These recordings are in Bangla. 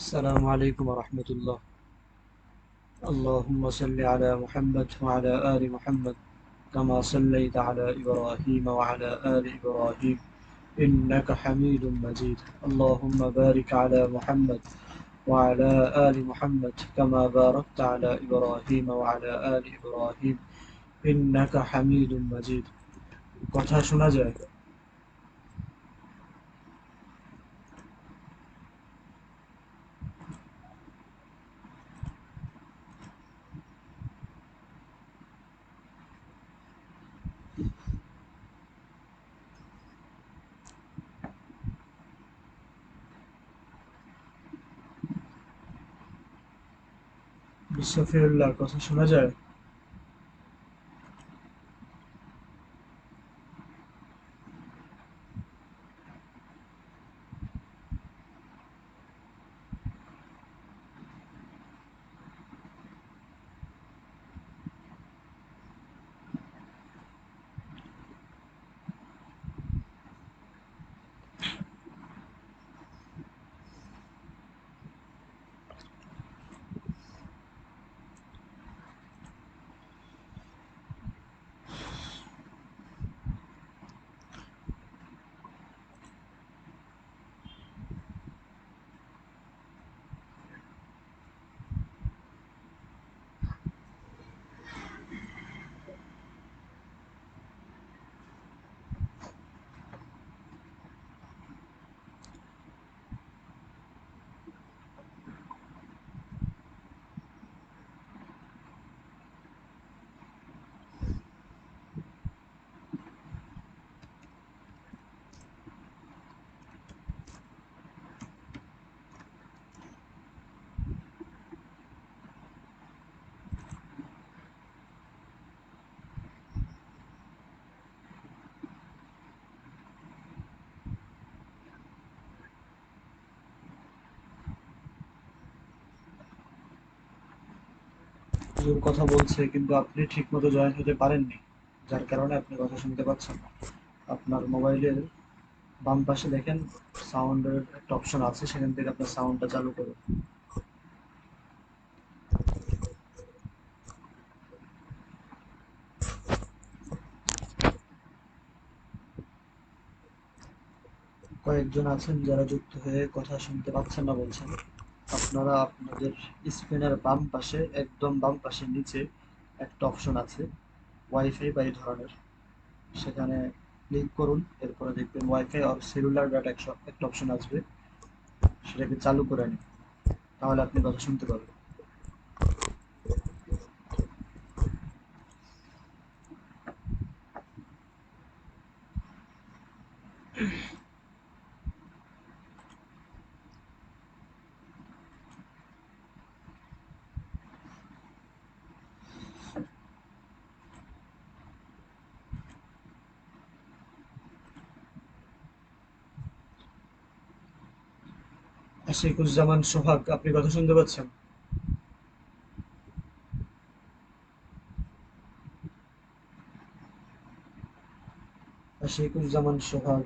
السلام عليكم ورحمة الله. اللهم صل على محمد وعلى آل محمد كما صليت على إبراهيم وعلى آل إبراهيم إنك حميد مجيد. اللهم بارك على محمد وعلى آل محمد كما باركت على إبراهيم وعلى آل إبراهيم إنك حميد مجيد. কথা শোনা যায়? বিশ্বফিরুল্লাহ, কথা শোনা যায়? হুজুর কথা বলছে কিন্তু আপনি ঠিকমতো জয়েন হতে পারেননি, যার কারণে আপনি কথা শুনতে পাচ্ছেন না। আপনার মোবাইলের বাম পাশে দেখেন সাউন্ডের একটা অপশন আছে, সেখান থেকে আপনার সাউন্ডটা চালু করুন। কয়েকজন আছেন যারা যুক্ত হয়ে কথা শুনতে পাচ্ছেন না বলছেন। আপনারা আপনাদের স্ক্রিনের বাম পাশে, একদম বাম পাশে নিচে একটা অপশন আছে ওয়াইফাই বা এই ধরনের, সেখানে ক্লিক করুন। এরপরে দেখবেন ওয়াইফাই আর সেলুলার ডাটা একটা অপশন আসবে, সেটাকে চালু করে নিন, তাহলে আপনি কথা শুনতে পাবেন। আশিকুজ্জামান সোহাগ, আপনি কথা শুনতে পাচ্ছেন? আশিকুজ্জামান সোহাগ।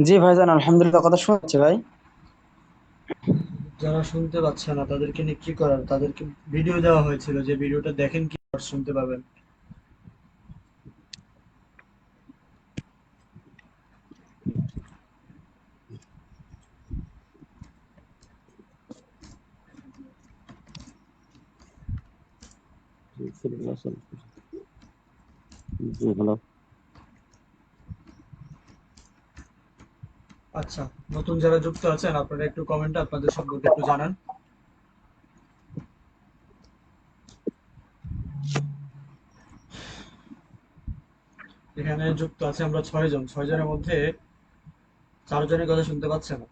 জি ভাইজান, আলহামদুলিল্লাহ, কথা শোনা যাচ্ছে ভাই। যারা শুনতে পাচ্ছে না তাদেরকে নিয়ে কি করার, তাদেরকে ভিডিও দেওয়া হয়েছিল, যে ভিডিওটা দেখেন কি শুনতে পাবেন। জি হ্যালো। আচ্ছা, নতুন যারা যুক্ত আছেন আপনারা একটু কমেন্টে আপনাদের সম্পর্কে একটু জানান। এখানে যুক্ত আছে আমরা 6 জন, 6 জনের মধ্যে 4 জনের কথা শুনতে পাচ্ছে না।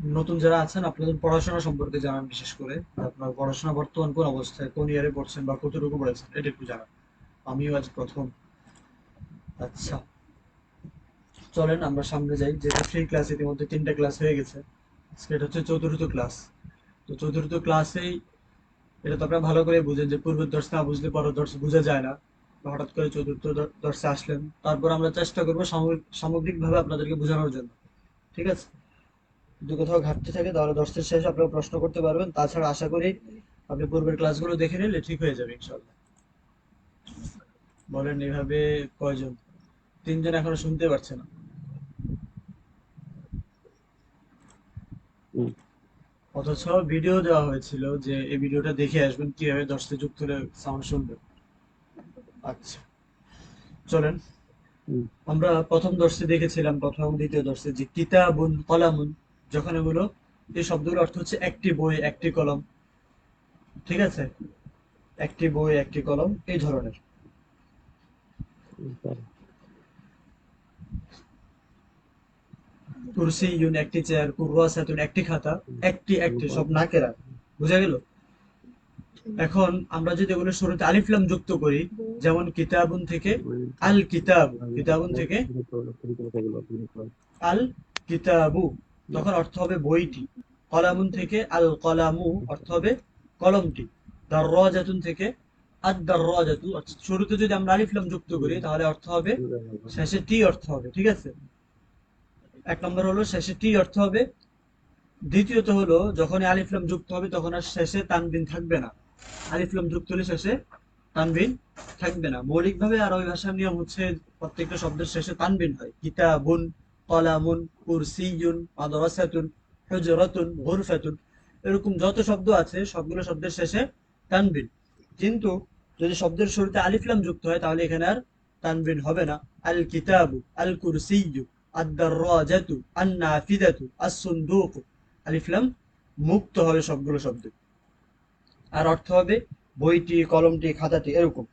নতুন যারা আছেন আপনাদের পড়াশোনা সম্পর্কে জানান, বিশেষ করে আপনার পড়াশোনা বর্তমান কোন অবস্থায়, কোন ইয়ারে পড়ছেন বা কতটুকু পড়েছেন, এটা একটু জানান। আমিও আজ প্রথম। আচ্ছা, চলেন আমরা সামনে যাই। যেটা ফ্রি ক্লাস, ইতিমধ্যে 3টা ক্লাস হয়ে গেছে। আজকে এটা হচ্ছে চতুর্থ ক্লাস। তো চতুর্থ ক্লাসেই এটা তো আপনারা ভালো করে বুঝেন যে পূর্বের দর্শ না বুঝলে পরের দর্শ বোঝা যায় না। বা হঠাৎ করে চতুর্থ দর্শে আসলেন, তারপর আমরা চেষ্টা করবো সামগ্রিকভাবে আপনাদেরকে বোঝানোর জন্য। ঠিক আছে? যদি কোথাও ঘাটতি থাকে তাহলে দর্শের শেষে আপনারা প্রশ্ন করতে পারবেন। তাছাড়া আশা করি আপনি পূর্বের ক্লাসগুলো দেখে নিলে ঠিক হয়ে যাবে ইনশাল্লাহ। বলেন এভাবে কয়জন? 3জন এখনো শুনতে পারছে না। হুম, অথচ ভিডিও দেওয়া হয়েছিল যে এই ভিডিওটা দেখে আসবেন কিভাবে দর্শে যুক্ত হলে সাউন্ড শুনবেন। আচ্ছা, চলেন। হুম, আমরা প্রথম দর্শে দেখেছিলাম, প্রথম এবং দ্বিতীয় দর্শে, যে কিতাবুন কলামুন, যখন এগুলো, এই শব্দগুলোর অর্থ হচ্ছে একটি বই, একটি কলম। ঠিক আছে? একটি বই, একটি কলম, এই ধরনের। তার- কুরসিয়ুন একটি চেয়ার, কুররাসাতুন একটি খাতা, হুম, একটি একটি হুম, সব নাকেরা। বুঝা গেল? এখন আমরা যদি এগুলো শুরুতে আলিফ লাম যুক্ত করি, যেমন কিতাবুন থেকে আল কিতাব, কিতাবুন থেকে আল কিতাবু, তখন অর্থ হবে বইটি। কলামুন থেকে আল কলামু, অর্থ হবে কলমটি। দাররাজাতুন থেকে আদ দাররাজাতু, অর্থাৎ শুরুতে যদি আমরা আলিফ লাম যুক্ত করি তাহলে অর্থ হবে শেষে টি অর্থ হবে। ঠিক আছে? এক নম্বর হলো শেষে টি অর্থ হবে। দ্বিতীয়ত হলো যখন আলিফ লাম যুক্ত হবে তখন আর শেষে তানবিন থাকবে না। আলিফ লাম যুক্ত হলে শেষে তানবিন থাকবে না। মৌলিকভাবে আরবি ভাষার নিয়ম হচ্ছে প্রত্যেকটা শব্দের শেষে তানবিন হয়। কিতাবুন, কলামুন, কুরসিয়ুন, মাদ্রাসাতুন, হুজরাতুন, গুরফাতুন, এরকম যত শব্দ আছে সবগুলো শব্দের শেষে তানবিন। কিন্তু যদি শব্দের শুরুতে আলিফ লাম যুক্ত হয় তাহলে এখানে আর তানবিন হবে না। আল কিতাবু, আল কুরসিয়্যু, আদ দাররাজাতু, আন নাফিদাতু, আস সুনদুক, আলিফ লাম মুক্ত হবে সবগুলো শব্দ। আর অর্থ হবে বইটি, কলমটি, খাতাটি, এরকম।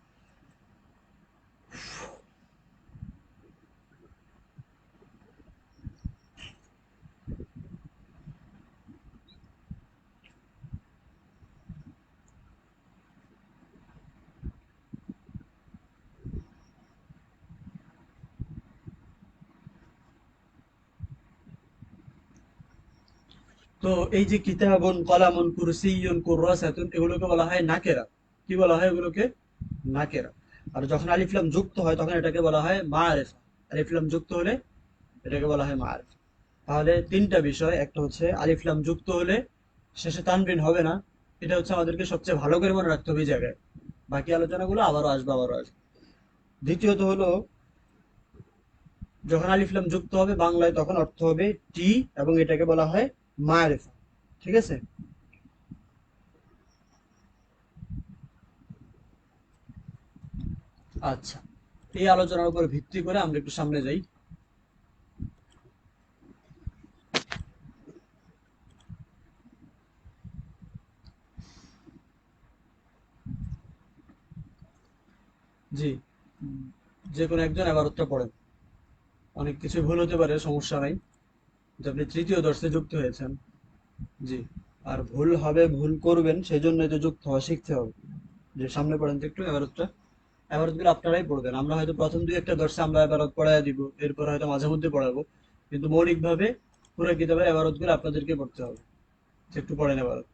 তো এই যে কিতাবুন, কলামুন, কুরসিয়ুন, কুররাসাতুন, এগুলোকে বলা হয় নাকেরা। কি বলা হয় এগুলোকে? নাকেরা। আর যখন আলিফ লাম যুক্ত হয় তখন এটাকে বলা হয় মাআরিফা। আলিফ লাম যুক্ত হলে এটাকে বলা হয় মাআরিফা। তাহলে 3টা বিষয়, একটা হচ্ছে আলিফ লাম যুক্ত হলে শেষে তানবিন হবে না। এটা হচ্ছে আমাদেরকে সবচেয়ে ভালো করে মনে রাখতে হবে এই জায়গায়। বাকি আলোচনাগুলো আবারও আসবে, আবারও আসবে। দ্বিতীয়ত হলো যখন আলিফ লাম যুক্ত হবে বাংলায় তখন অর্থ হবে টি, এবং এটাকে বলা হয় মাআরিফা। ঠিক আছে? আচ্ছা, এই আলোচনার উপর ভিত্তি করে আমরা একটু সামনে যাই। জি, উম, যে কোনো একজন এবারটা পড়েন। অনেক কিছু ভুল হতে পারে, সমস্যা নাই। যে আপনি তৃতীয় দর্শে যুক্ত হয়েছেন। জি। আর ভুল হবে, ভুল করবেন, সেই জন্যই তো যুক্ত হওয়া শিখতে হবে। যে সামনে পড়েন তো একটু এবারটা। এবারত গুলো আপনারাই পড়বেন, আমরা হয়তো প্রথম দুই একটা দর্শে আমরা এবারত পড়াইয়া দিব, এরপর হয়তো মাঝে মধ্যে পড়াবো। কিন্তু মৌলিকভাবে পুরো কিতাবের এবারত গুলো আপনাদেরকে পড়তে হবে। তো একটু পড়েন এবারত।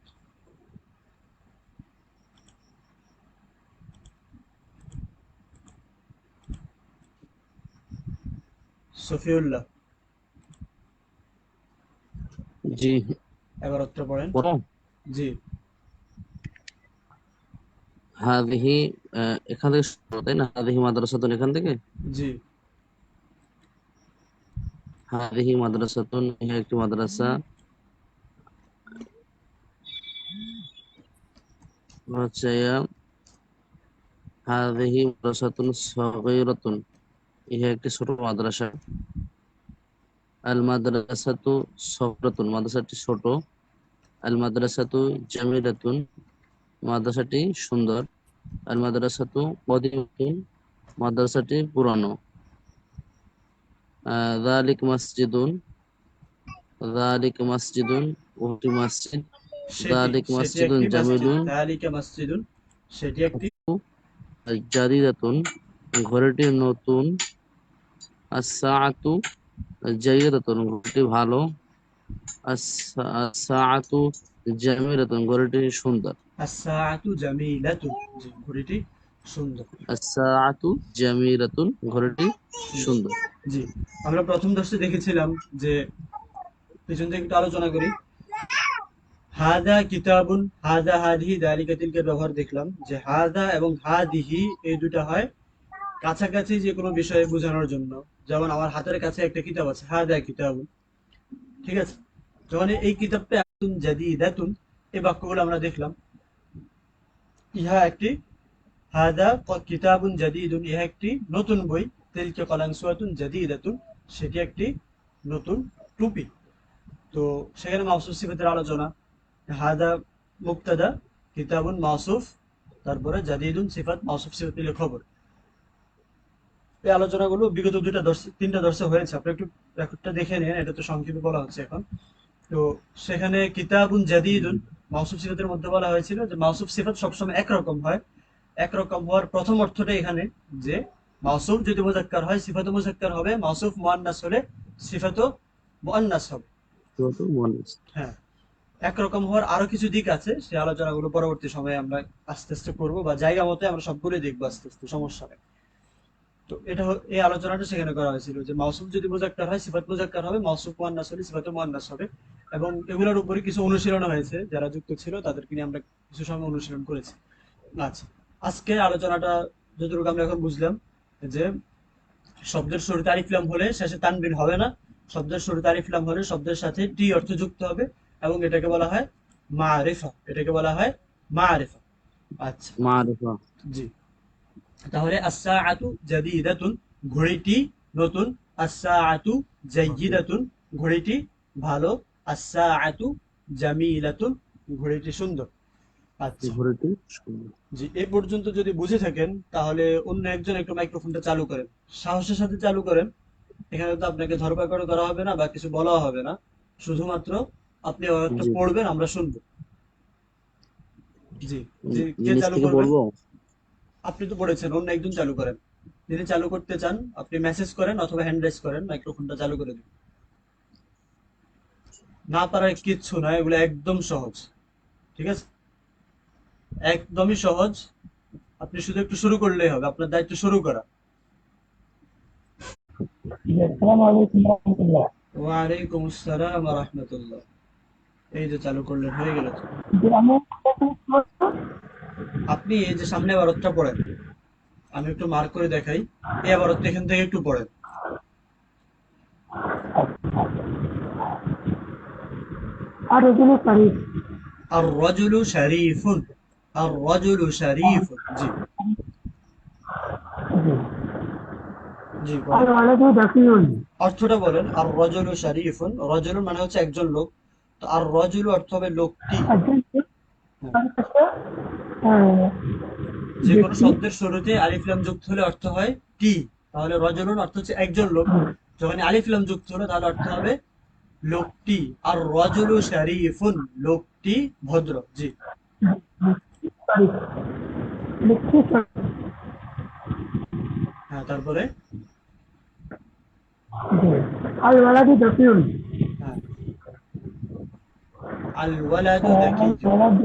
সফিউল্লাহ, জি, এবারতটা পড়েন। পড়ো। জি। হাদিহি, এখান থেকে শুরু, তাই না? হাদিহি মাদ্রাসাতুন, এখান থেকে। জি। হাদিহি মাদ্রাসাতুন, ইহা একটি মাদ্রাসা। হচ্ছে হাদিহি মাদ্রাসাতুন সগীরাতুন, ইহা একটি ছোট মাদ্রাসা। আল মাদ্রাসাতু সগরাতুন, মাদ্রাসাটি ছোট। আল মাদ্রাসাতু জামিলাতুন, মাদ্রাসাটি সুন্দর। আল মাদ্রাসাতু কদিমাতুন, মাদ্রাসাটি পুরানো। যালিক মসজিদুন, যালিকা মসজিদুন, ওটি মসজিদ। সেটি যালিকা সেটি মসজিদুন একটি মসজিদ, জামিলুন, যালিকা মসজিদুন সেটি একটি। জাদিদাতুন, ঘড়িটি নতুন। আস-সাআতু জাইদাতুন, ঘড়িটি ভালো। আস-সাআতু জামিলাতুন, ঘড়িটি সুন্দর। আস-সাআতু জামিলাতুন, জি ঘড়িটি সুন্দর। আস-সাআতু জামিলাতুন, ঘড়িটি সুন্দর, সুন্দর। জি। আমরা প্রথম দর্শে দেখেছিলাম যে, পিছন থেকে একটু আলোচনা করি। হাদা কিতাবুন, হাদা হাদিহি দালিকা তিলকার ব্যবহার দেখলাম যে হাদা এবং হাদিহি এই দুটা হয় কাছাকাছি যে কোনো বিষয়ে বোঝানোর জন্য। যেমন আমার হাতের কাছে একটা কিতাব আছে, হাদা কিতাবুন, ঠিক আছে। যখন এই কিতাবটা একতুন জাদিদাতুন, এই বাক্যগুলো আমরা দেখলাম। ইহা একটি, হাদা কিতাবুন জাদিদুন, ইহা একটি নতুন বই। তিলকা কালানসুয়াতুন জাদিদাতুন, সেটি একটি নতুন টুপি। তো সেখানে মাউসুফ সিফাতের আলোচনা। হাদা মুবতাদা, কিতাবুন মাউসুফ, তারপরে জাদিদুন সিফাত, মাউসুফ সিফাত মিলে খবর। এই আলোচনাগুলো বিগত তিনটা দর্শে হয়েছে। আপনি একটু রেকর্ডটা দেখে নিন, এটা তো সংক্ষেপে বলা হচ্ছে এখন। তো সেখানে কিতাবুন জাদিদুন মাউসুফ সিফাতের মধ্যে বলা হয়েছিল যে মাউসুফ সিফাত সবসময় একরকম হয়। একরকম হওয়ার প্রথম অর্থটা এখানে যে মাউসুফ যদি মুজাক্কার হয় সিফাতও মুজাক্কার হবে, মাউসুফ মুআন্নাস হলে সিফাতও মুআন্নাস হবে। হ্যাঁ, একরকম হওয়ার আরো কিছু দিক আছে, সেই আলোচনাগুলো পরবর্তী সময়ে আমরা আস্তে আস্তে করবো, বা জায়গা মতো আমরা সবগুলোই দেখবো আস্তে আস্তে, সমস্যা নেই। তো এই আলোচনাটা সেখানে করা হয়েছিল যে মাউসুফ যদি মুজাক্কার হয় সিফাত মুজাক্কার হবে, মাউসুফ মুআন্নাস হলে সিফাত মুআন্নাস হবে। এবং এগুলোর উপরে কিছু অনুশীলন হয়েছে, যারা যুক্ত ছিল তাদেরকে নিয়ে আমরা কিছু সময় অনুশীলন করেছি। আচ্ছা, আজকে আলোচনাটা যতটুকু আমরা এখন বুঝলাম যে শব্দের শুরুতে আলিফ লাম হলে শেষে তানবিন হবে না। শব্দের শুরুতে আলিফ লাম হলে শব্দের সাথে টি অর্থ যুক্ত হবে, এবং এটাকে বলা হয় মারিফা, এটাকে বলা হয় মারিফা। আচ্ছা, মারিফা। জি। তাহলে আস-সাআতু জাদিদাতুন, ঘড়িটি নতুন। আস-সাআতু জাইয়িদাতুন, ঘড়িটি ভালো। আস-সাআতু জামিলাতুন, ঘড়িটি সুন্দর। আচ্ছা, ঘড়িটি সুন্দর। জি। এ পর্যন্ত যদি বুঝে থাকেন তাহলে অন্য একজন একটু মাইক্রোফোনটা চালু করেন, সাহসের সাথে চালু করেন। এখানে তো আপনাকে ধরপাকড় করা হবে না বা কিছু বলা হবে না, শুধুমাত্র আপনি একটা জি, পড়বেন, আমরা শুনবো। জি, জি। কে নিচ চালু থেকে করবেন? বলবো। আপনি তো পড়েছেন, অন্য একজন চালু করেন। যিনি চালু করতে চান আপনি মেসেজ করেন অথবা হ্যান্ড রেজ করেন, মাইক্রোফোনটা চালু করে দিন। না পারার কিচ্ছু নয়, এগুলো একদম সহজ, ঠিক আছে, একদমই সহজ। আপনি শুধু একটু শুরু করলেই হবে, আপনার দায়িত্ব শুরু করা। আসসালামু আলাইকুম রহমতুল্লাহ। ওয়ালাইকুম আসসালাম ওয়া রাহমাতুল্লাহ। এই যে চালু করলেন, হয়ে গেল তো। যে আমি আপনি এই যে সামনে আবারতটা পড়েন, আমি একটু মার্ক করে দেখাই। এই আবারতটা এখান থেকে একটু পড়েন। আর ওগুলো পারি। আর রজুলু শরীফুন, আর রজুলু শরীফুন, জি, জি আর বলেন। ওয়ালাদু দাকিউন, অর্থটা বলেন। আর রজুলু শরীফুন, রজুলুন মানে হচ্ছে একজন লোক, তো আর রজুলু অর্থ হবে লোকটি। একজন হ্যাঁ, তার কাছে আহ, যে কোনো ব্যক্তি। শব্দের শুরুতে আলিফ লাম যুক্ত হলে অর্থ হয় টি, তাহলে রজুলুন অর্থ হচ্ছে একজন লোক। যখন আলিফ লাম যুক্ত হলো তাহলে অর্থ হবে লোকটি। আর রজুলু শরীফুন, লোকটি ভদ্র, জি। পারি, ব্যক্তি পারি। হ্যাঁ, তারপরে জি। আর ওয়ালাদু দাকিউন, হ্যাঁ, আল ওয়ালাদু আর যাকিয়্যুন। ওয়ালাদু,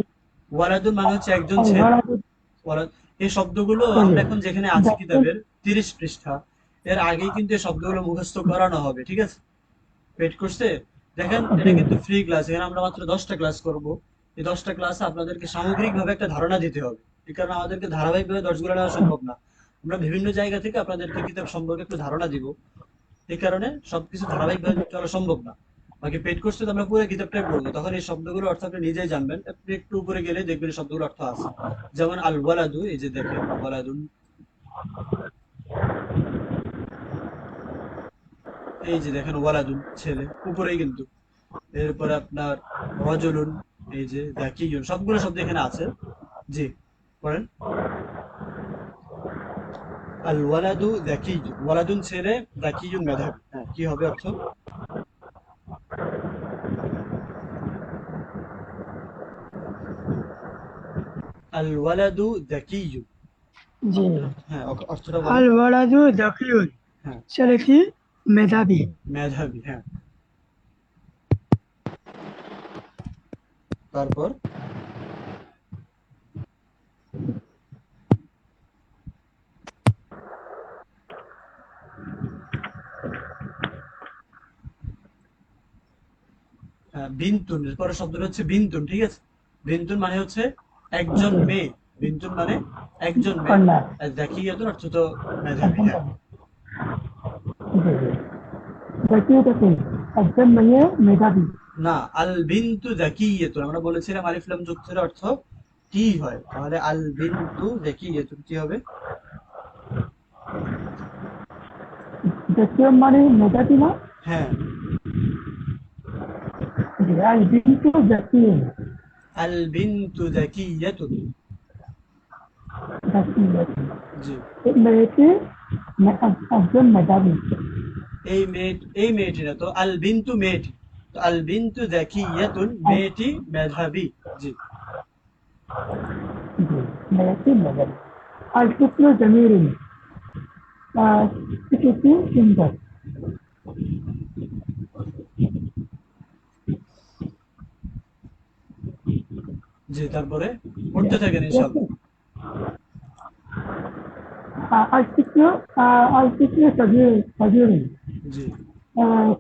ওয়ালাদুন মানে হচ্ছে একজন আর ছেলে। ওয়ালাদু ওয়ালাদ, এই শব্দগুলো আমরা এখন যেখানে আছি দাকিউন, কিতাবের 30 পৃষ্ঠা, এর আগেই কিন্তু এই শব্দগুলো মুখস্থ করানো হবে, ঠিক আছে। পেড কোর্সে দেখেন, এটা জি। কিন্তু ফ্রি ক্লাস, এখানে আমরা মাত্র 10টা ক্লাস করব। এই 10টা ক্লাসে আপনাদেরকে সামগ্রিকভাবে একটা ধারণা দিতে হবে, এই কারণে আমাদেরকে ধারাবাহিকভাবে 10 গুলো নেওয়া সম্ভব না। আমরা বিভিন্ন জায়গা থেকে আপনাদেরকে কিতাব সম্পর্কে একটু ধারণা দিব, এই কারণে সবকিছু ধারাবাহিকভাবে চলা সম্ভব না। বাকি পেড কোর্সে তো আমরা পুরো কিতাবটাই পড়বো, তখন এই শব্দগুলোর অর্থ আপনি নিজেই জানবেন। আপনি একটু উপরে গেলে দেখবেন এই শব্দগুলোর অর্থ আছে। যেমন আল ওয়ালাদু, এই যে দেখেন ওয়ালাদুন, এই যে দেখেন ওয়ালাদুন ছেলে, উপরেই কিন্তু। এরপরে আপনার রজুলুন, এই যে যাকিয়ুন, সবগুলো শব্দ এখানে আছে, জি। পড়েন। আল ওয়ালাদু যাকিয়ুন, ওয়ালাদুন ছেলে, যাকিয়ুন মেধাবী। হ্যাঁ, কি হবে অর্থ? আল ওয়ালাদু যাকিয়্যুন। জি। হ্যাঁ, অর্থটা বলেন। আল ওয়ালাদু যাকিয়ুন, হ্যাঁ, ছেলেটি মেধাবী। মেধাবী। হ্যাঁ, তারপর বিন্তুন, এর পরের শব্দটা হচ্ছে বিন্তুন, ঠিক আছে? বিন্তুন মানে হচ্ছে একজন জি, মেয়ে। বিন্তুন মানে একজন মেয়ে। কন্যা। আর যাকিয়াতুন অর্থ তো মেধাবী। একজন হ্যাঁ, কন্যা। জি, জি। জাকিয়ুটা কি? একজন মেয়ে মেধাবী। না, আল বিন্তু যাকিয়াতুন আমরা বলেছিলাম আলিফ লাম যুক্তের অর্থ কি হয়, তাহলে আল বিন্তু যাকিয়াতুন কি হবে? জাকিয়ুন মানে মেধাবী না? হ্যাঁ, জি, আল বিনতু জাকিয়ুন। আল বিন্তু যাকিয়াতুন। জাকিয়ুন। জি, এই মেয়েটি একজন মেধাবী। এই মেয়েটি না তো, আল বিন্তু মেয়েটি। তো আল বিন্তু যাকিয়াতুন আর মেয়েটি মেধাবী। জি, জি, মেয়েটি মেধাবী। আর শুক্র জমিরুন, শিশুটি সুন্দর। জি, তারপরে পড়তে থাকেন ঠিক আছে? ইনশাআল্লাহ। আর শুক্র, আর শুক্র সজীরুন, জি,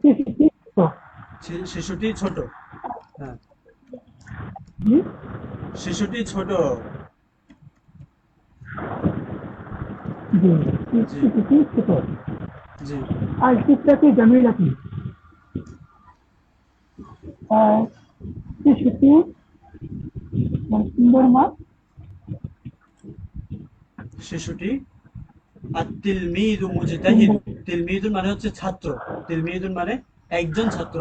শিশুটি ছোট। শিশুটি ছোট। হ্যাঁ, জি, শিশুটি ছোট। জি, জি, শিশুটি ছোট। জি, আর শিক্ষাটি জমিলাতি, শিশুটি সুন্দর মা। শিশুটি আত-তিলমিযু মুজতাহিদ। সুন্দর। তিলমিযুন মানে হচ্ছে ছাত্র। তিলমিযুন মানে একজন ছাত্র।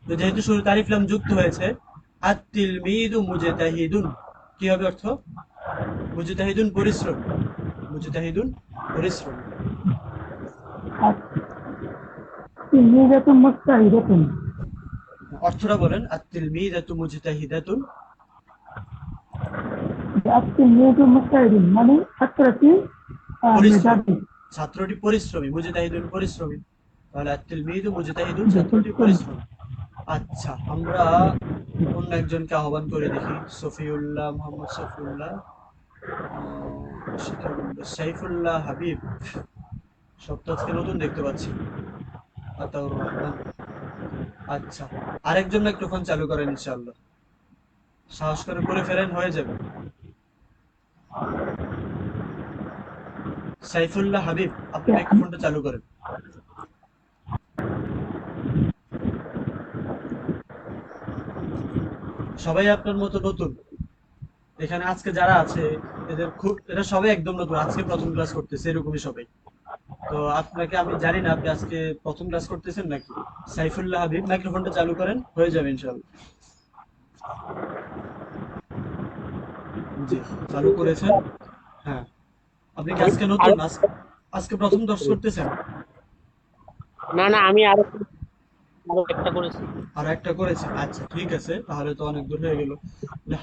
তো যেহেতু শুরুতে আলিফ লাম যুক্ত হয়েছে, আত-তিলমিযু মুজতাহিদুন কি হবে অর্থ? মুজতাহিদুন পরিশ্রমী। মুজতাহিদুন পরিশ্রমী। আর তিলমিজাতু মুজতাহিদাতুন, অর্থটা বলেন। আত-তিলমিযাতু মুজতাহিদাতুন। আর তিলমিজু মুজতাহিদুন মানে ছাত্রটি পরিশ্রমী। মেধাবী। ছাত্রটি পরিশ্রমী, মুজতাহিদুন পরিশ্রমী। তাহলে আত-তিলমিযু মুজতাহিদুন জি, ছাত্রটি পরিশ্রমী। পরিশ্রমী। আচ্ছা, আমরা অন্য একজনকে আহ্বান করে দেখি। সফিউল্লাহ, মোহাম্মদ সফিউল্লাহ, সেটা বলবো সাইফুল্লাহ হাবিব। সব তো আজকে নতুন দেখতে পাচ্ছি। আতাউর রহমান। আচ্ছা, আরেকজন মাইক্রোফোন চালু করেন ইনশাআল্লাহ। সাহস করে ফেলেন, হয়ে যাবে। সাইফুল্লাহ হাবিব, আপনি মাইক্রোফোনটা চালু করেন। সবাই আপনার মতো নতুন। এখানে আজকে যারা আছে এরা সবাই একদম নতুন, আজকে প্রথম ক্লাস করতেছে, এরকমই সবাই। তো আপনাকে আমি জানি না আপনি আজকে প্রথম ক্লাস করতেছেন নাকি। সাইফুল্লাহ হাবিব, মাইক্রোফোনটা চালু করেন, হয়ে যাবে ইনশাআল্লাহ। জি, চালু করেছেন। হ্যাঁ, আপনি কি আজকে নতুন? আরো আজকে প্রথম দর্শ করতেছেন? না না, আমি আরো একটা করেছি। আর একটা করেছেন? আচ্ছা, ঠিক আছে, তাহলে তো অনেক দূর হয়ে গেল।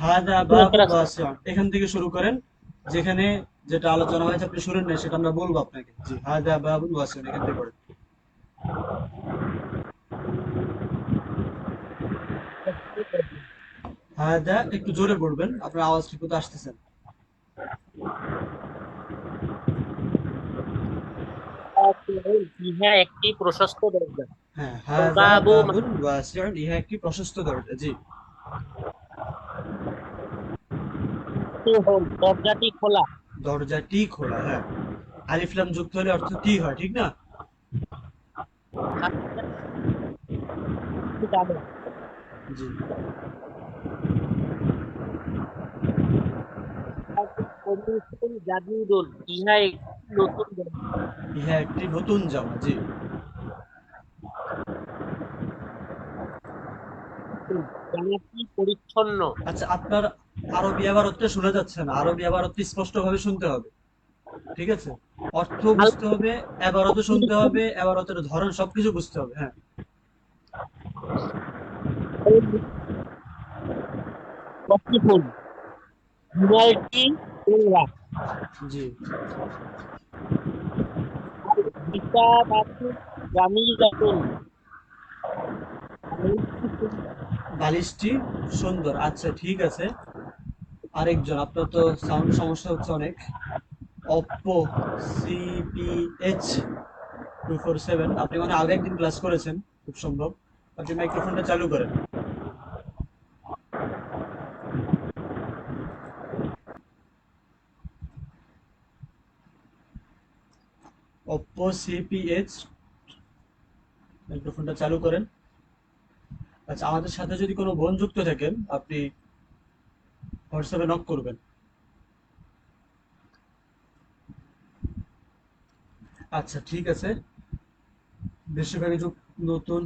হাদা বাবুন ওয়াসিউন, এখান থেকে শুরু করেন। যেখানে যেটা আলোচনা হয়েছে আপনি শুনেন না, সেটা আমরা বলবো আপনাকে। জি, হাদা বাবুন ওয়াসিউন, এখান থেকে পড়েন। হাদা একটু জোরে পড়বেন, আপনার আওয়াজ ঠিক মতো আসতেছে না। ইহা একটি প্রশস্ত দরজা। হ্যাঁ, হাদা বাবু বাবুন ওয়াসিউন, ইহা একটি প্রশস্ত দরজা। জি, মাফতুহুন, দরজাটি খোলা। দরজাটি খোলা। হ্যাঁ, আলিফ লাম যুক্ত হলে অর্থ টি হয়, ঠিক না? হাতটি দাও। জি, জাদুদুন, ইহা একটি নতুন দরজা। ইহা একটি নতুন জামা। জি, জামাটি পরিচ্ছন্ন। আচ্ছা, আপনার আরবি আবারতটা শোনা যাচ্ছে না। আরবি আবারত স্পষ্ট ভাবে শুনতে হবে, ঠিক আছে? অর্থ বুঝতে হবে, আবারতও শুনতে হবে, আবারতের ধরন সবকিছু বুঝতে হবে। হ্যাঁ, মুফলিহুন, বিড়ালটি নোংরা। জি। বিছানাটি জামিলাতুন। বালিশটি সুন্দর। বালিশটি সুন্দর। আচ্ছা ঠিক আছে। আরেকজন, আপনার তো সাউন্ড সমস্যা হচ্ছে অনেক। অপ্পো সিপিএইচ 247, আপনি মানে আগে একদিন ক্লাস করেছেন খুব সম্ভব। আপনি মাইক্রোফোনটা চালু করেন। অপ্পো সিপিএইচ, মাইক্রোফোনটা চালু করেন। আচ্ছা, আমাদের সাথে যদি কোনো বোন যুক্ত থাকেন আপনি হোয়াটসঅ্যাপে নক করবেন। আচ্ছা ঠিক আছে। বেশিরভাগই নতুন।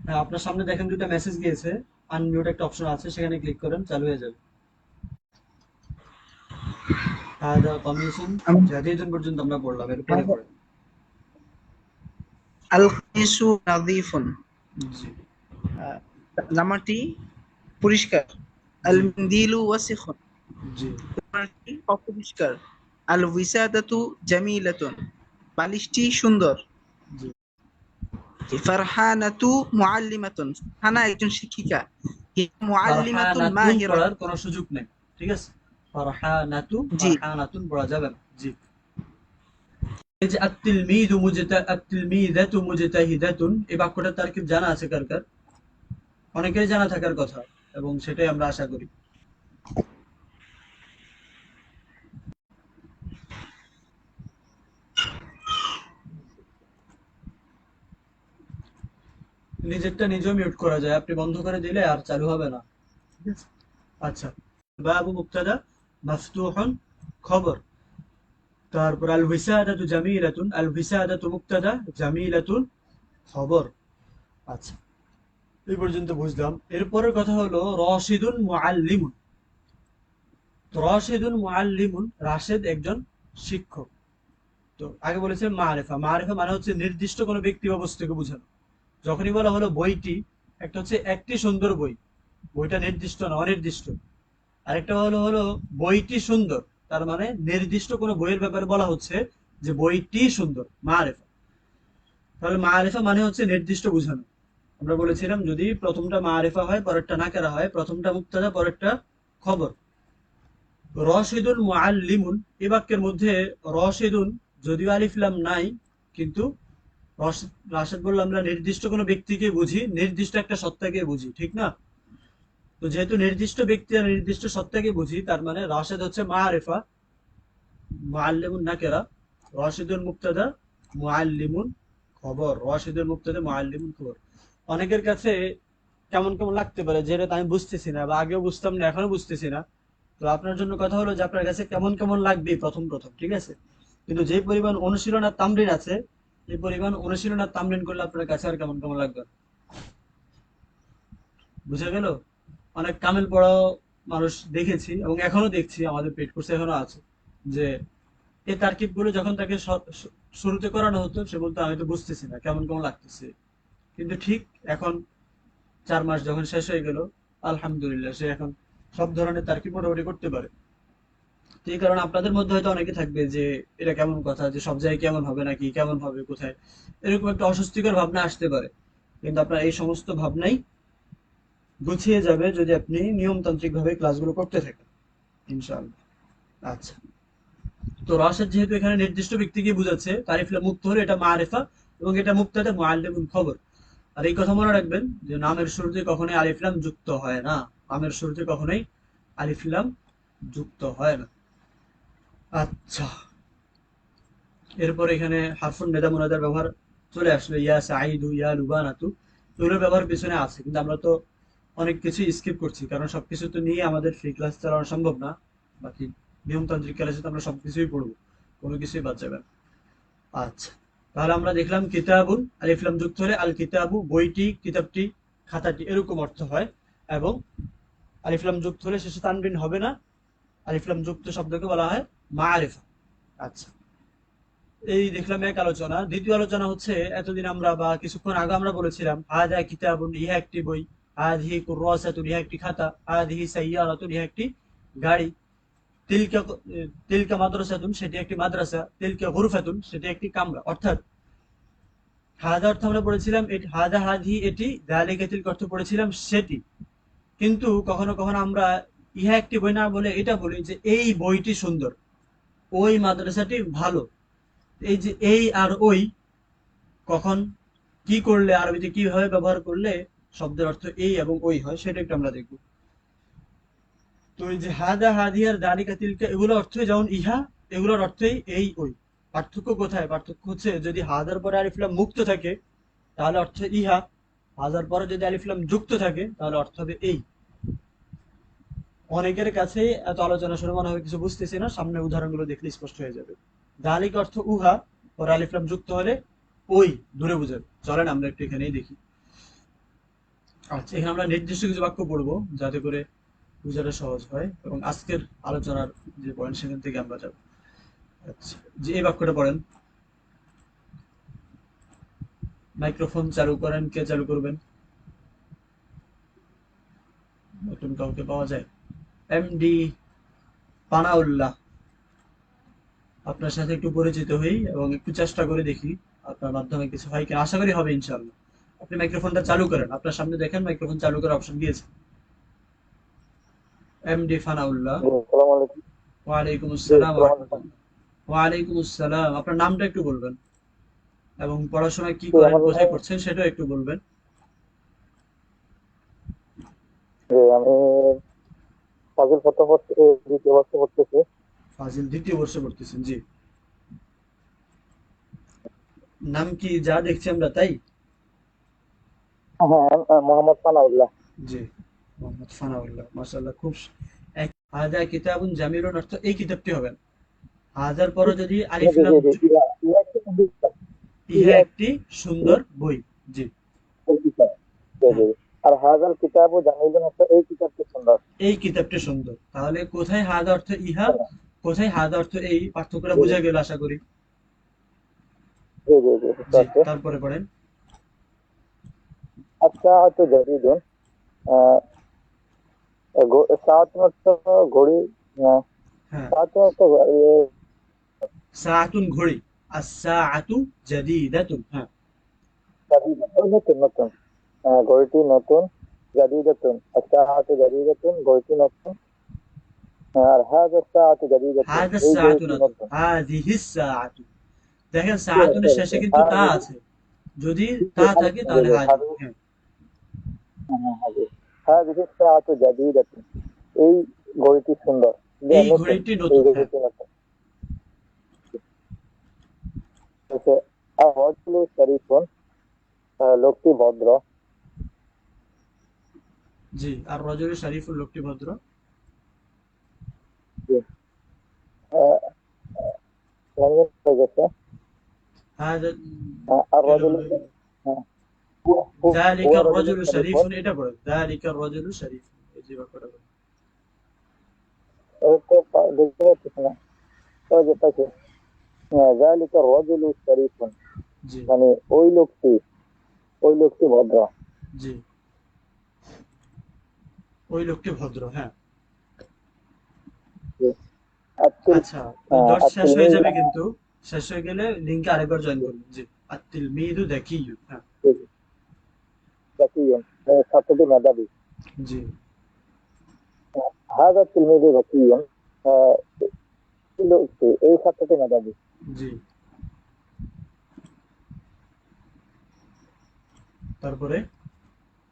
হ্যাঁ, আপনার সামনে দেখেন দুটো মেসেজ গিয়েছে, আনমিউট একটা অপশন আছে, সেখানে ক্লিক করেন, চালু হয়ে যাবে। হাদা কমিশন জাদিদুন পর্যন্ত আমরা পড়লাম, এরপরে هذا পড়েন। القميص نظيف জি। জামাটি পরিষ্কার জি। المنديل وسخ জি। জামাটি অপরিষ্কার الوسادة جميلة বালিশটি সুন্দর জি। ফারহানাতু মুআল্লিমাতুন ফারহানা একজন শিক্ষিকা হি মুআল্লিমাতুন ফারহানাতুন মাহিরা পড়ার কোনো সুযোগ নেই, ঠিক আছে? জি ফারহানাতুন পড়া যাবে না। জি। এই যে আত-তিলমিযু মুজতাহিদাতুন, এই বাক্যটার তারকিব জানা আছে কার কার? অনেকেরই জানা থাকার কথা, এবং সেটাই আমরা আশা করি। নিজেরটা নিজেও মিউট করা যায়, আপনি বন্ধ করে দিলে আর চালু হবে না। ঠিক আছে? আচ্ছা। বাবু মুবতাদা মাফতুহুন, খবর। তারপর আল ওয়িসাদাতু জামিলাতুন, আল ওয়িসাদাতু মুবতাদা, জামিলাতুন খবর। আচ্ছা, এই পর্যন্ত বুঝলাম। এরপরের কথা হলো রশিদুন মুআল্লিমুন। তো রশিদুন মুআল্লিমুন, রাশেদ একজন শিক্ষক। তো আগে বলেছে মারিফা, মারিফা মানে হচ্ছে নির্দিষ্ট কোনো ব্যক্তি বা বস্তুকে বোঝানো। যখনই বলা হলো বইটি, একটা হচ্ছে একটি সুন্দর বই, বইটা নির্দিষ্ট না, অনির্দিষ্ট। আরেকটা হলো বইটি সুন্দর, তার মানে নির্দিষ্ট কোনো বইয়ের ব্যাপারে বলা হচ্ছে যে বইটি সুন্দর, মারিফা। তাহলে মারিফা মানে হচ্ছে নির্দিষ্ট বোঝানো। আমরা বলেছিলাম যদি প্রথমটা মারিফা হয়, পরেরটা নাকেরা হয়, প্রথমটা মুবতাদা, পরেরটা খবর। রশিদুন মুআল্লিমুন, এই বাক্যের মধ্যে রশিদুন যদিও আলিফ লাম নাই, কিন্তু রাশেদ বললাম আমরা নির্দিষ্ট কোনো ব্যক্তিকে বুঝি, নির্দিষ্ট একটা সত্তাকে বুঝি, ঠিক না? তো যেহেতু নির্দিষ্ট ব্যক্তি আর নির্দিষ্ট সত্তাকে বুঝি, তার মানে রাশেদ হচ্ছে মারিফা, মুআল্লিমুন নাকেরা, রশিদুন মুবতাদা, মুআল্লিমুন খবর। রশিদুন মুবতাদা, মুআল্লিমুন খবর। অনেকের কাছে কেমন কেমন লাগতে পারে যে এটা আমি বুঝতেছি না, বা আগেও বুঝতাম না, এখনো বুঝতেছি না। তো আপনার জন্য কথা হলো যে আপনার কাছে কেমন কেমন লাগবে প্রথম প্রথম, ঠিক আছে? কিন্তু যে পরিমাণ অনুশীলন আর তামরিন আছে, এই পরিমাণ অনুশীলন আর তামরিন করলে আপনার কাছে আর কেমন কেমন লাগবে না। বুঝা গেল? অনেক কামেল পড়া মানুষ দেখেছি, এবং এখনো দেখছি, আমাদের পেট কোর্সে এখনো আছে, যে এই তারকিব গুলো যখন তাকে শুরুতে করানো হতো, সে বলতো আমি তো বুঝতেছি না, কেমন কেমন লাগতেছে। কিন্তু ঠিক এখন 4 মাস যখন শেষ হয়ে গেল, আলহামদুলিল্লাহ সে এখন সব ধরনের তারকিব মোটামুটি করতে পারে। তো এই কারণে আপনাদের মধ্যে হয়তো অনেকে থাকবে যে এটা কেমন কথা, যে সব জায়গায় কেমন হবে, নাকি কেমন হবে, কোথায়, এরকম একটা অস্বস্তিকর ভাবনা আসতে পারে। কিন্তু আপনার এই সমস্ত ভাবনাই গুছিয়ে যাবে যদি আপনি নিয়মতান্ত্রিক ভাবে ক্লাসগুলো করতে থাকেন, ইনশাআল্লাহ। আচ্ছা। তো রাশেদ যেহেতু এখানে নির্দিষ্ট ব্যক্তিকে বোঝাচ্ছে, তারিফ লা মুক্ত হলে এটা মারিফা, এবং এটা মুক্তাদা, মুআল্লিমুন খবর। আর এই কথা মনে রাখবেন যে নামের শুরুতে কখনোই আলিফ লাম যুক্ত হয় না, নামের শুরুতে কখনোই আলিফ লাম যুক্ত হয় না। আচ্ছা। এরপর এখানে হারফুন নেদা মুনাদার ব্যবহার চলে আসলো, ইয়া সাঈদু, ইয়া লুবানাতু। এগুলোর ব্যবহার পিছনে আছে, কিন্তু আমরা তো অনেক কিছু স্কিপ করছি, কারণ সবকিছু তো নিয়ে আমাদের ফ্রি ক্লাস চালানো সম্ভব না। বাকি নিয়মতান্ত্রিক ক্লাসে তো আমরা সবকিছুই পড়বো, কোনো কিছুই বাদ যাবে না। আচ্ছা, তাহলে আমরা দেখলাম কিতাবুন আলিফ লাম যুক্ত হলে আল কিতাবু, বইটি, কিতাবটি, খাতাটি, এরকম অর্থ হয়। এবং আলিফ লাম যুক্ত হলে শেষে তানবিন হবে না, আলিফ লাম যুক্ত শব্দকে বলা হয় মারিফা। আচ্ছা, এই দেখলাম এক আলোচনা। দ্বিতীয় আলোচনা হচ্ছে, এতদিন আমরা বা কিছুক্ষণ আগে আমরা বলেছিলাম হাদা কিতাবুন, ইহা একটি বই, হাযিহি কুররাসাতুন, ইহা একটি খাতা। হাযিহি সাইয়ারাতুন, ইহা একটি গাড়ি। তিলকা তিলকা মাদ্রাসাতুন, সেটি একটি মাদ্রাসা। তিলকা গুরফাতুন, সেটি একটি কামরা। অর্থাৎ হাদা অর্থ আমরা পড়েছিলাম হাদা হাযিহি এটি, যালিকা তিলকা অর্থ পড়েছিলাম সেটি। কিন্তু কখনো কখনো আমরা ইহা একটি বই না বলে এটা বলি যে এই বইটি সুন্দর, ওই মাদ্রাসাটি ভালো। এই যে এই আর ওই কখন কি করলে, আরবিতে কিভাবে ব্যবহার করলে শব্দের অর্থ এই এবং ওই হয়, সেটা একটু আমরা দেখব। তো এই যে হাদা হাদি আর দালিকা তিলকা, এগুলো অর্থই যেমন ইহা, এগুলোর অর্থই এই ওই। পার্থক্য কোথায়? পার্থক্য হচ্ছে যদি হাদার পরে আলিফ লাম মুক্ত থাকে তাহলে অর্থ ইহা, হাদার পরে যদি আলিফ লাম যুক্ত থাকে তাহলে অর্থ হবে এই। অনেকের কাছে এত আলোচনা শুনে মনে হবে কিছু বুঝতেছি না, সামনে উদাহরণগুলো দেখলে স্পষ্ট হয়ে যাবে। দালিক অর্থ উহা, পরে আলিফ লাম যুক্ত হলে ওই, দূরে বুঝাবে। চলেন আমরা একটু এখানেই দেখি। আচ্ছা, এখানে আমরা নির্দিষ্ট কিছু বাক্য পড়বো যাতে করে বোঝাটা সহজ হয় এবং আজকের আলোচনার যে পয়েন্ট সেখান থেকে আমরা যাব। আচ্ছা, যে এই বাক্যটা পড়েন। মাইক্রোফোন চালু করেন, কে চালু করবেন? নতুন কাউকে পাওয়া যায়? এমডি পানাউল্লাহ, আপনার সাথে একটু পরিচিত হই এবং একটু চেষ্টা করে দেখি আপনার মাধ্যমে কিছু হয় কিনা। আশা করি হবে ইনশাআল্লাহ। আপনি মাইক্রোফোনটা চালু করেন, আপনার সামনে দেখেন মাইক্রোফোন চালু করার অপশন দিয়েছে। এমডি ফানাউল্লাহ। আসসালামু আলাইকুম। ওয়ালাইকুম জি, আসসালাম ওয়া আসসালামু আলাইকুম। রাহমাতুল্লাহ। ওয়ালাইকুম আসসালাম। আপনার নামটা একটু বলবেন এবং পড়াশোনা কি জি, করেন, আমার কোথায় নাম, পড়ছেন সেটাও একটু বলবেন। জি, আমি ফাজিল প্রথম বর্ষে, দ্বিতীয় বর্ষে পড়তেছি। ফাজিল দ্বিতীয় বর্ষে পড়তেছেন, জি। নাম কি যা দেখছি আমরা তাই? হ্যাঁ, মোহাম্মদ সানাউল্লাহ। জি, মোহাম্মদ ফানাউল্লাহ, মাশাআল্লাহ। খুব হাদা কিতাবুন জামিলুন অর্থ এই কিতাবটি হবে। হাজার পরে যদি আলিফ জি, লাম জি, জি, ইহা একটি কিতাব, ইহা ইহা একটি সুন্দর বই। জি, একটি কিতাব। জি, হ্যাঁ, জি। আর হাযাল কিতাবু জামিলুন অর্থ এই কিতাবটি সুন্দর। এই কিতাবটি সুন্দর। তাহলে কোথায় হাদা অর্থ ইহা, কোথায় হাদা অর্থ এই, পার্থক্যটা জি, বোঝা গেল আশা করি। জি, জি, জি, বুঝতে জি, পারছি। তারপরে পড়েন। আস-সাআতু জাদিদুন, আহ, সাআতুন অর্থ ঘড়ি, আহ, হ্যাঁ, সাআতুন অর্থ সাআতুন ঘড়ি। আস-সাআতু জাদিদাতুন, হ্যাঁ, জাদিদুন, নতুন নতুন, ঘড়িটি নতুন। জাদিদাতুন, আস-সাআতু জাদিদাতুন, ঘড়িটি নতুন। আর হাযা সাআতু জাদিদাতুন, হাদা এই সাআতু ঘড়িটি না তো, নতুন। হাযিহিস সাআতু। দেখেন জি, সাআতুনের সরি, শেষে সরি। কিন্তু তা হাযিহি, আছে, যদি জি, তা আলিফ থাকে লেগে তাহলে যায়, হাজি, হাযিহি, হ্যাঁ, হ্যাঁ, হাযিহি। হাযিহি সাআতু জাদিদাতুন, এই ঘড়িটি সুন্দর। এই নতুন, ঘড়িটি এই নতুন, হ্যাঁ, ঘড়িটি নতুন। হচ্ছে আর-রাজুলু শরীফুন, লোকটি ভদ্র। জি। আর রজনী শরীফুল, লোকটি ভদ্র। জি, আহ, রঙিন হয়ে গেছে। হাদা আর-রাজুলু, হুয়া যালিকা রাজুলুন রজুলু শরীফুন, শরীফুন, এটা পড়ো। যালিকা রজুলু শরীফুন, এই যে বাক্যটা পড়ো। এই তো দেখতে পাচ্ছিস না? ওই যে পাশে, যালিকা রাজুলু শরীফুন, জি, মানে ওই লোকটি ভদ্র। জি, ওই লোকটি ভদ্র, হ্যাঁ। জি। আত্তিল, আচ্ছা, দর্শ শেষ হয়ে আত্তিলমিজ, যাবে কিন্তু, শেষ হয়ে গেলে লিঙ্কে আরেকবার জয়েন করবেন। জি, আত-তিলমিযু যাকিয়্যুন, হ্যাঁ, জাকিয়ুন, ছাত্রটি মেধাবী। জি, হাযা তিলমিযু জাকিয়ুন, আহ, এই ছাত্রটি মেধাবী। জি, তারপরে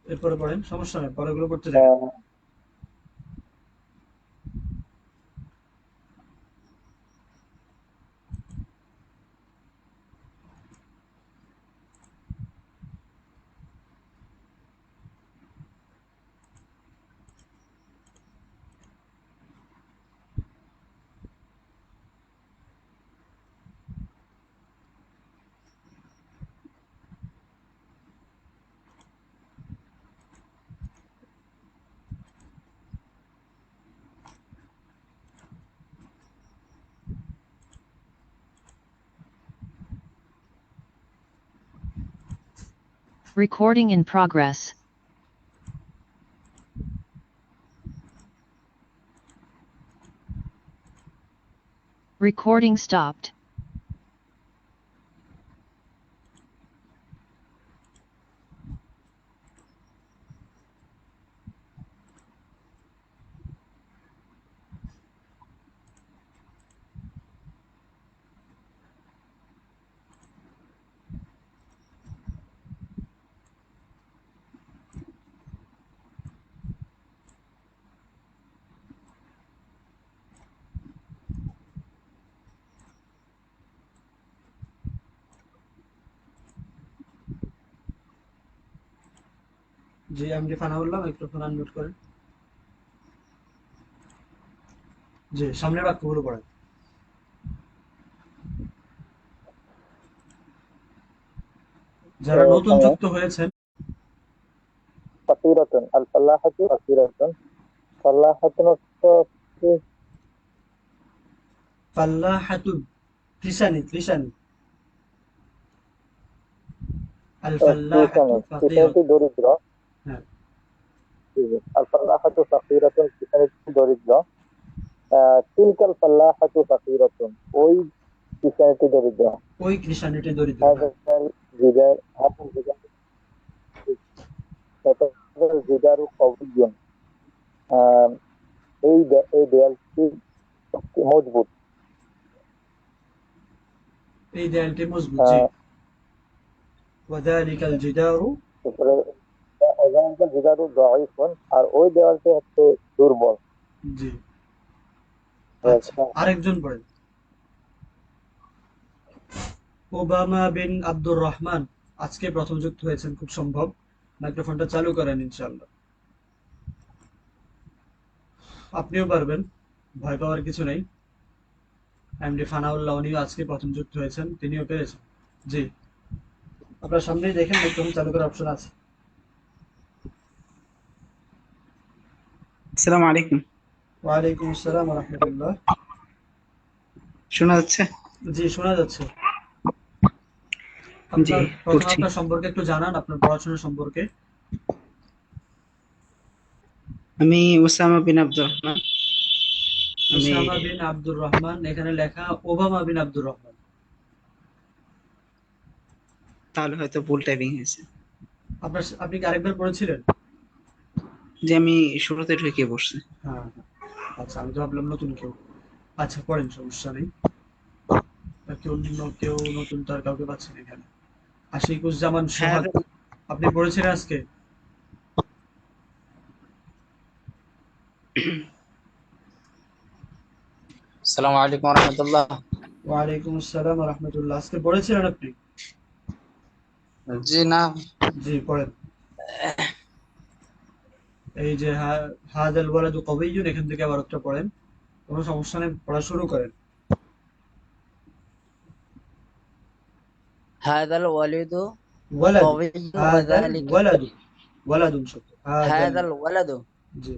এরপরে পড়েন, সমস্যা নেই, পরেগুলো পড়তে থাকেন। আহ, Recording in progress. Recording stopped. জি এমডি ফানাউল্লাহ মাইক্রোফোন আনমিউট করেন। জি সামনের বাক্যগুলো পড়েন। যারা নতুন যুক্ত হয়েছেন فقيرة الفلاحة فقيرة فلاحة ফাল্লাহাতুন কৃষানি কৃষানি আল ফাল্লাহাতু ফাকিরাতুন। দরিদ্র হ্যাঁ আল ফাল্লাহাতু ফাকিরাতুন কৃষানি দরিদ্র তিলকাল ফাল্লাহাতু ফাকিরাতুন ওই কৃষানিটি দরিদ্র ওই কৃষানিটি দরিদ্র। هذا الجدار هذا الجدار الجدار قوي এই দেয়ালটি মজবুত এই দেয়ালটি মজবুত। জি ওয়াযালিকাল জিদারু জিদারু দাঈফুন আর ওই দেওয়ালটি হচ্ছে দুর্বল। জি আচ্ছা আরেকজন পড়েন। ওবামা বিন আব্দুর রহমান আজকে প্রথম যুক্ত হয়েছেন খুব সম্ভব। মাইক্রোফোনটা চালু করেন ইনশাআল্লাহ। আপনিও পারবেন, ভয় পাওয়ার কিছু নেই। এমডি ফানাউল্লাহ উনিও আজকে প্রথম যুক্ত হয়েছেন, তিনিও পেরেছেন। জি আপনার সামনেই দেখেন মাইক্রোফোন চালু করার অপশন আছে। আসসালামু আলাইকুম। ওয়ালাইকুম আসসালাম ওয়া রাহমাতুল্লাহ। শোনা যাচ্ছে? জি শোনা যাচ্ছে। জি আপনার প্রথমে পড়ছি। আপনার সম্পর্কে একটু জানান, আপনার পড়াশোনা সম্পর্কে। আমি উসামা বিন আব্দুর রহমান। আমি উসামা বিন আব্দুর রহমান, এখানে লেখা ওবামা বিন আব্দুর রহমান। তাহলে হয়তো ভুল টাইপিং হয়েছে। আপনি কি আরেকবার পড়েছিলেন? যে আমি শুরুতে ঢুকে বসছি। হ্যাঁ হ্যাঁ। আচ্ছা আমি তো ভাবলাম নতুন কেউ। আচ্ছা পড়েন, সমস্যা নেই। কেউ নতুন তার কাউকে পাচ্ছেন এখানে। আশিকুজ্জামান সোহাগ আপনি পড়েছিলেন আজকে? আসসালামু আলাইকুম রহমতুল্লাহ। ওয়ালাইকুম আসসালাম ওয়া রাহমাতুল্লাহ। আজকে পড়েছিলেন আপনি? জি না। জি পড়েন। এই যে হাদাল ওয়ালাদু কবিয়্যুন, এখান থেকে আবার একটা পড়েন, কোনো সমস্যা নেই, পড়া শুরু করেন। হাদাল ওয়ালিদু ওয়ালাদু, কবিয়্যুন ওয়া হাদাল যালিকা ওয়ালাদু, ওয়ালাদুন শব্দ, হাদাল। হাদাল ওয়ালাদু জি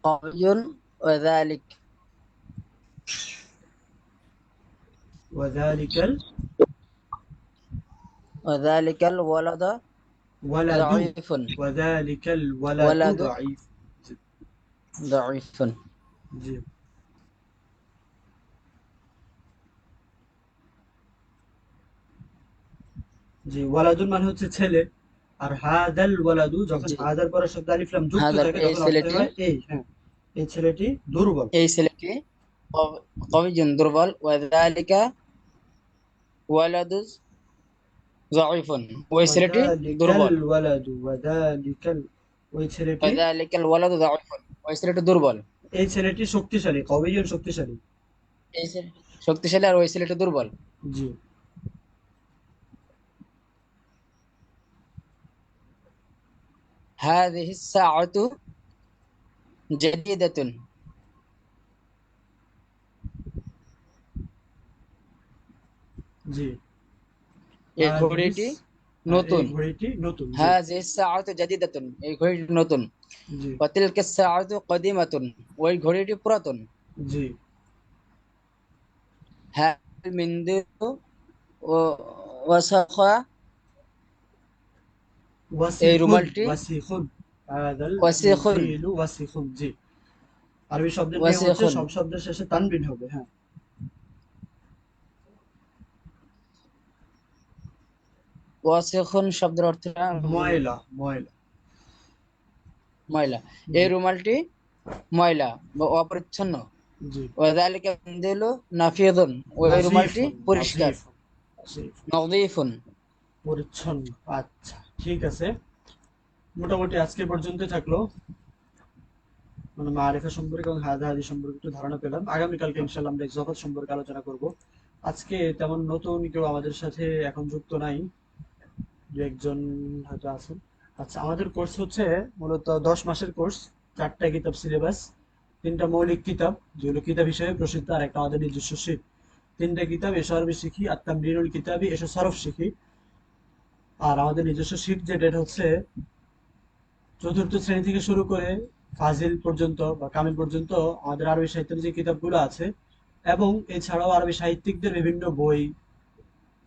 কবিয়্যুন ওয়া যালিক ওয়াযালিকাল ওয়া যালিকাল ওয়ালাদু ওয়ালাদু, দাঈফুন ওয়াযালিকাল ওয়ালাদু ওয়ালাদু দাঈফ। দাঈফুন। জি জি ওয়ালাদুন মানে হচ্ছে ছেলে, আর হাদাল ওয়ালাদু যখন জি হাদার পরে শব্দ আলিফ লাম যুক্ত হাদাল থাকে এই তখন অর্থ ছেলেটি হয় এই। হ্যাঁ এই ছেলেটি দুর্বল। এই ছেলেটি কবিয়্যুন দুর্বল ওয়া যালিকা ওয়ালাদু দাঈফুন ওই ছেলেটি ওয়াযালিকাল দুর্বল ওয়ালাদু ওয়াযালিকাল, ওই ছেলেটি, ওয়া যালিকাল ওয়ালাদু দাঈফুন ওই ছেলেটি দুর্বল। এই ছেলেটি শক্তিশালী, কবিয়্যুন শক্তিশালী। এই ছেলে শক্তিশালী আর ওই ছেলেটি দুর্বল। জি হাযিহিস সাআতু জাদীদাতুন জি এই হাদিস, ঘড়িটি এই নতুন। ঘড়িটি নতুন। জি হাযিহিস সাআতু জাদীদাতুন এই ঘড়িটি নতুন। জি ওয়া তিলকাস সাআতু কাদিমাতুন ওই ঘড়িটি পুরাতন। জি হাল মিনদু ওয়াসাখা এই ওয়াসিখুন, রুমালটি ওয়াসিখুন হাদাল ওয়াসিখুন ইনজিলু ওয়াসিখুন, জি। আরবি শব্দের নিয়ম হচ্ছে ওয়াসিখুন সব শব্দের শেষে তানবিন হবে, হ্যাঁ। ওয়াসিখুন শব্দের অর্থটা ময়লা, ময়লা, ময়লা। এই জি রুমালটি ময়লা বা অপরিচ্ছন্ন। জি। ওয়াযালিকা মিনদিলু নাফিযুন, ওই রুমালটি নাজিফুন, পরিষ্কার। নাজিফুন, নাজিফুন, নযীফুন। পরিচ্ছন্ন। আচ্ছা, ঠিক আছে। মোটামুটি আজকে পর্যন্ত থাকলো, মানে মারিফা সম্পর্কে এবং হাদা হাদিস সম্পর্কে একটু ধারণা পেলাম। আগামীকালকে ইনশাল্লাহ আমরা ইজাফাত সম্পর্কে আলোচনা করব। আজকে তেমন নতুন কেউ আমাদের সাথে এখন যুক্ত নাই, দু একজন হয়তো আছেন। আচ্ছা, আমাদের কোর্স হচ্ছে মূলত 10 মাসের কোর্স, 4টা কিতাব সিলেবাস, 3টা মৌলিক কিতাব যেগুলো কিতাব হিসেবে প্রসিদ্ধ, আর একটা আমাদের নিজস্ব শিট। 3টা কিতাব, এসো আরবি শিখি, আত-তামরিনুল কিতাবি, এসো সরফ শিখি। আর আমাদের নিজস্ব শিট যেটা, এটা হচ্ছে 4র্থ শ্রেণী থেকে শুরু করে ফাজিল পর্যন্ত বা কামিল পর্যন্ত আমাদের আরবি সাহিত্যের যে কিতাবগুলো আছে, এবং এছাড়াও আরবি সাহিত্যিকদের বিভিন্ন বই,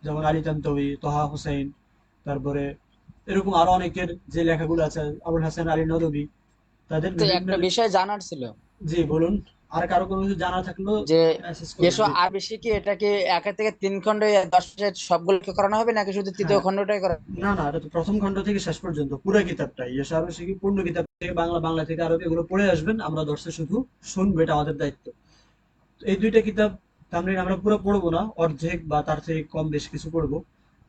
যেমন আলী তানতাবী, তহা হুসাইন, তারপরে এরকম আরো অনেকের যে লেখাগুলো আছে, আবুল হাসান আলী নদভী, তাদের তো বিভিন্ন। একটা বিষয় জানার ছিল জি বলুন, আর কারো কোনো কিছু জানা থাকলেও যে মেসেজ করুন, এসো জি। আরবি শিখি, এটা কি 1 থেকে 3 খণ্ডে 10 সবগুলোকে করানো হবে নাকি শুধু তৃতীয় হ্যাঁ, খণ্ডটাই করানো হবে? না না, এটা তো প্রথম খণ্ড থেকে শেষ পর্যন্ত পুরো কিতাবটাই, ইয়েস আরবি শিখি পূর্ণ কিতাব থেকে বাংলা, বাংলা থেকে আরবি, এগুলো পড়ে আসবেন, আমরা দর্শে শুধু শুনবো, এটা আমাদের দায়িত্ব। তো এই 2টা কিতাব তামরিন আমরা পুরো পড়বো না, অর্ধেক বা তার থেকে কম বেশি কিছু পড়বো।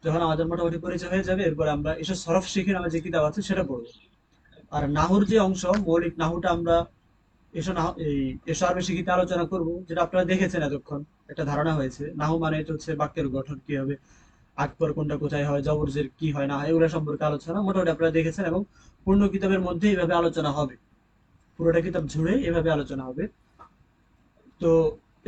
যখন আমাদের মোটামুটি পরিচয় হয়ে যাবে, এরপরে আমরা এসব সরফ শিখি নামে যে কিতাব আছে সেটা পড়বো। আর নাহুর যে অংশ, মৌলিক নাহুটা আমরা এসো আরবি শিখিতে আলোচনা করব, যেটা আপনারা দেখেছেন এতক্ষণ, একটা ধারণা হয়েছে। নাহু মানে এটা হচ্ছে বাক্যের গঠন কি হবে, আকবর কোনটা কোথায় হয়, জবরজের কি হয় না হয়, এগুলো সম্পর্কে আলোচনা মোটামুটি আপনারা দেখেছেন, এবং পূর্ণ কিতাবের মধ্যে এইভাবে আলোচনা হবে, পুরোটা কিতাব জুড়ে এভাবে আলোচনা হবে। তো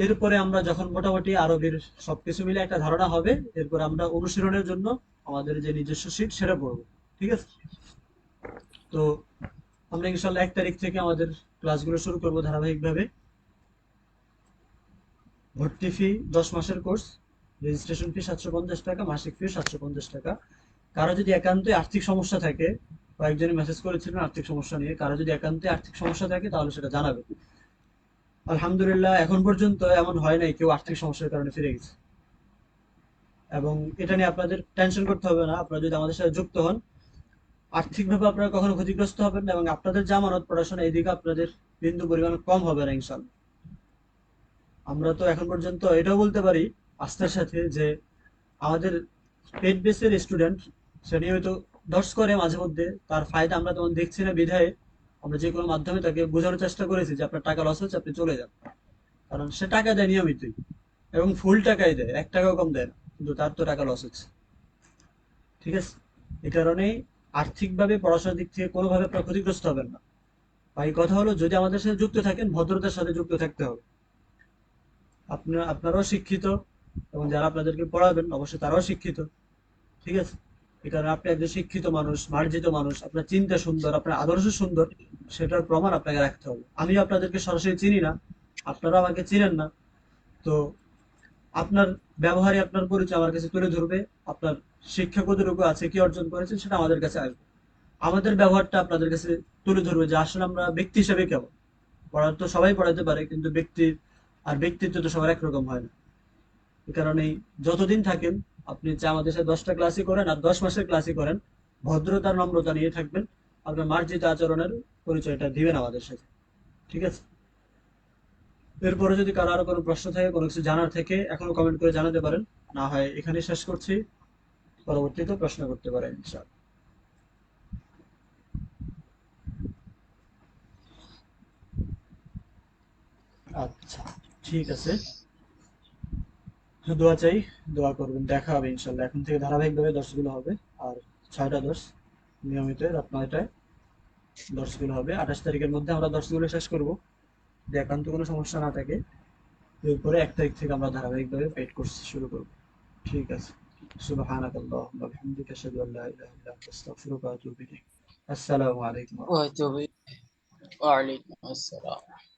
এরপরে আমরা যখন মোটামুটি আরবির সবকিছু মিলে একটা ধারণা হবে, এরপর আমরা অনুশীলনের জন্য আমাদের যে নিজস্ব শিট সেটা পড়বো, ঠিক আছে। তো আমরা ইনশাল্লাহ 1 তারিখ থেকে আমাদের ক্লাসগুলো শুরু করবো ধারাবাহিকভাবে। ভর্তি ফি 10 মাসের কোর্স, রেজিস্ট্রেশন ফি 750 টাকা, মাসিক ফি 750 টাকা। কারো যদি একান্তই আর্থিক সমস্যা থাকে, কয়েকজনই মেসেজ করেছিলেন আর্থিক সমস্যা নিয়ে, কারো যদি একান্তই আর্থিক সমস্যা থাকে তাহলে সেটা জানাবে। আলহামদুলিল্লাহ এখন পর্যন্ত এমন হয় নাই কেউ আর্থিক সমস্যার কারণে ফিরে গেছে, এবং এটা নিয়ে আপনাদের টেনশন করতে হবে না। আপনারা যদি আমাদের সাথে যুক্ত হন, আর্থিকভাবে আপনারা কখনো ক্ষতিগ্রস্ত হবেন না, এবং আপনাদের জামানত পড়াশোনা এইদিকে আপনাদের বিন্দু পরিমাণ কম হবে না ইনশাল্লাহ। আমরা তো এখন পর্যন্ত এটাও বলতে পারি আস্থার সাথে যে আমাদের পেড বেসের স্টুডেন্ট সে নিয়মিত দর্শ করে মাঝে মধ্যে, তার ফায়দা আমরা তেমন দেখছি না বিধায় আমরা যে কোনো মাধ্যমে তাকে বোঝানোর চেষ্টা করেছি যে আপনার টাকা লস হচ্ছে, আপনি চলে যান। কারণ সে টাকা দেয় নিয়মিতই, এবং ফুল টাকাই দেয়, 1 টাকাও কম দেয় না, কিন্তু তার তো টাকা লস হচ্ছে, ঠিক আছে। এই কারণেই আর্থিকভাবে পড়াশোনার দিক থেকে কোনোভাবে আপনার ক্ষতিগ্রস্ত হবেন না। ভাই কথা হলো, যদি আমাদের সাথে যুক্ত থাকেন ভদ্রতার সাথে যুক্ত থাকতে হবে। আপনারাও শিক্ষিত, এবং যারা আপনাদেরকে পড়াবেন অবশ্যই তারাও শিক্ষিত, ঠিক আছে। এই কারণে আপনি একজন শিক্ষিত মানুষ, মার্জিত মানুষ, আপনার চিন্তা সুন্দর, আপনার আদর্শ সুন্দর, সেটার প্রমাণ আপনাকে রাখতে হবে। আমিও আপনাদেরকে সরাসরি চিনি না, আপনারা আমাকে চিনেন না, তো আপনার ব্যবহারে আপনার পরিচয় আমার কাছে তুলে ধরবে, আপনার শিক্ষা কতটুকু আছে, কি অর্জন করেছেন, সেটা আমাদের কাছে আসবে। আমাদের ব্যবহারটা আপনাদের কাছে তুলে ধরবে যে আসলে আমরা ব্যক্তি হিসেবে কেমন। পড়ার তো সবাই পড়াতে পারে, কিন্তু ব্যক্তির আর ব্যক্তিত্ব তো সবার একরকম হয় না। এই কারণেই যতদিন থাকেন, আপনি যে আমাদের সাথে 10টা ক্লাসই করেন আর 10 মাসের ক্লাসই করেন, ভদ্রতার নম্রতা নিয়ে থাকবেন, আপনার মার্জিত আচরণের পরিচয়টা দিবেন আমাদের সাথে, ঠিক আছে। এরপরে যদি কারো আরো কোনো প্রশ্ন থাকে, কোনো কিছু জানার থেকে, এখনো কমেন্ট করে জানাতে পারেন। না হয় এখানে শেষ করছি, পরবর্তীতে প্রশ্ন করতে পারেন ইনশাআল্লাহ। আচ্ছা, ঠিক আছে। দোয়া চাই, দোয়া করবেন, দেখা হবে ইনশাল্লাহ। এখন থেকে ধারাবাহিকভাবে দর্শগুলো হবে, আর 6টা দর্শ নিয়মিত রাত 9টায় দর্শগুলো হবে। 28 তারিখের মধ্যে আমরা দর্শগুলো শেষ করব, যদি একান্ত কোনো সমস্যা না থাকে। এরপরে 1 তারিখ থেকে আমরা ধারাবাহিকভাবে পেইড কোর্স শুরু করব, ঠিক আছে। সুবহানাকাল্লাহুম্মা ওয়া বিহামদিকা আশহাদু আল্লা ইলাহা ইল্লা আনতা আস্তাগফিরুকা ওয়া আতুবু ইলাইক। আসসালামু আলাইকুম ওয়া রাহমাতুল্লাহ। ওয়ালাইকুম আসসালাম।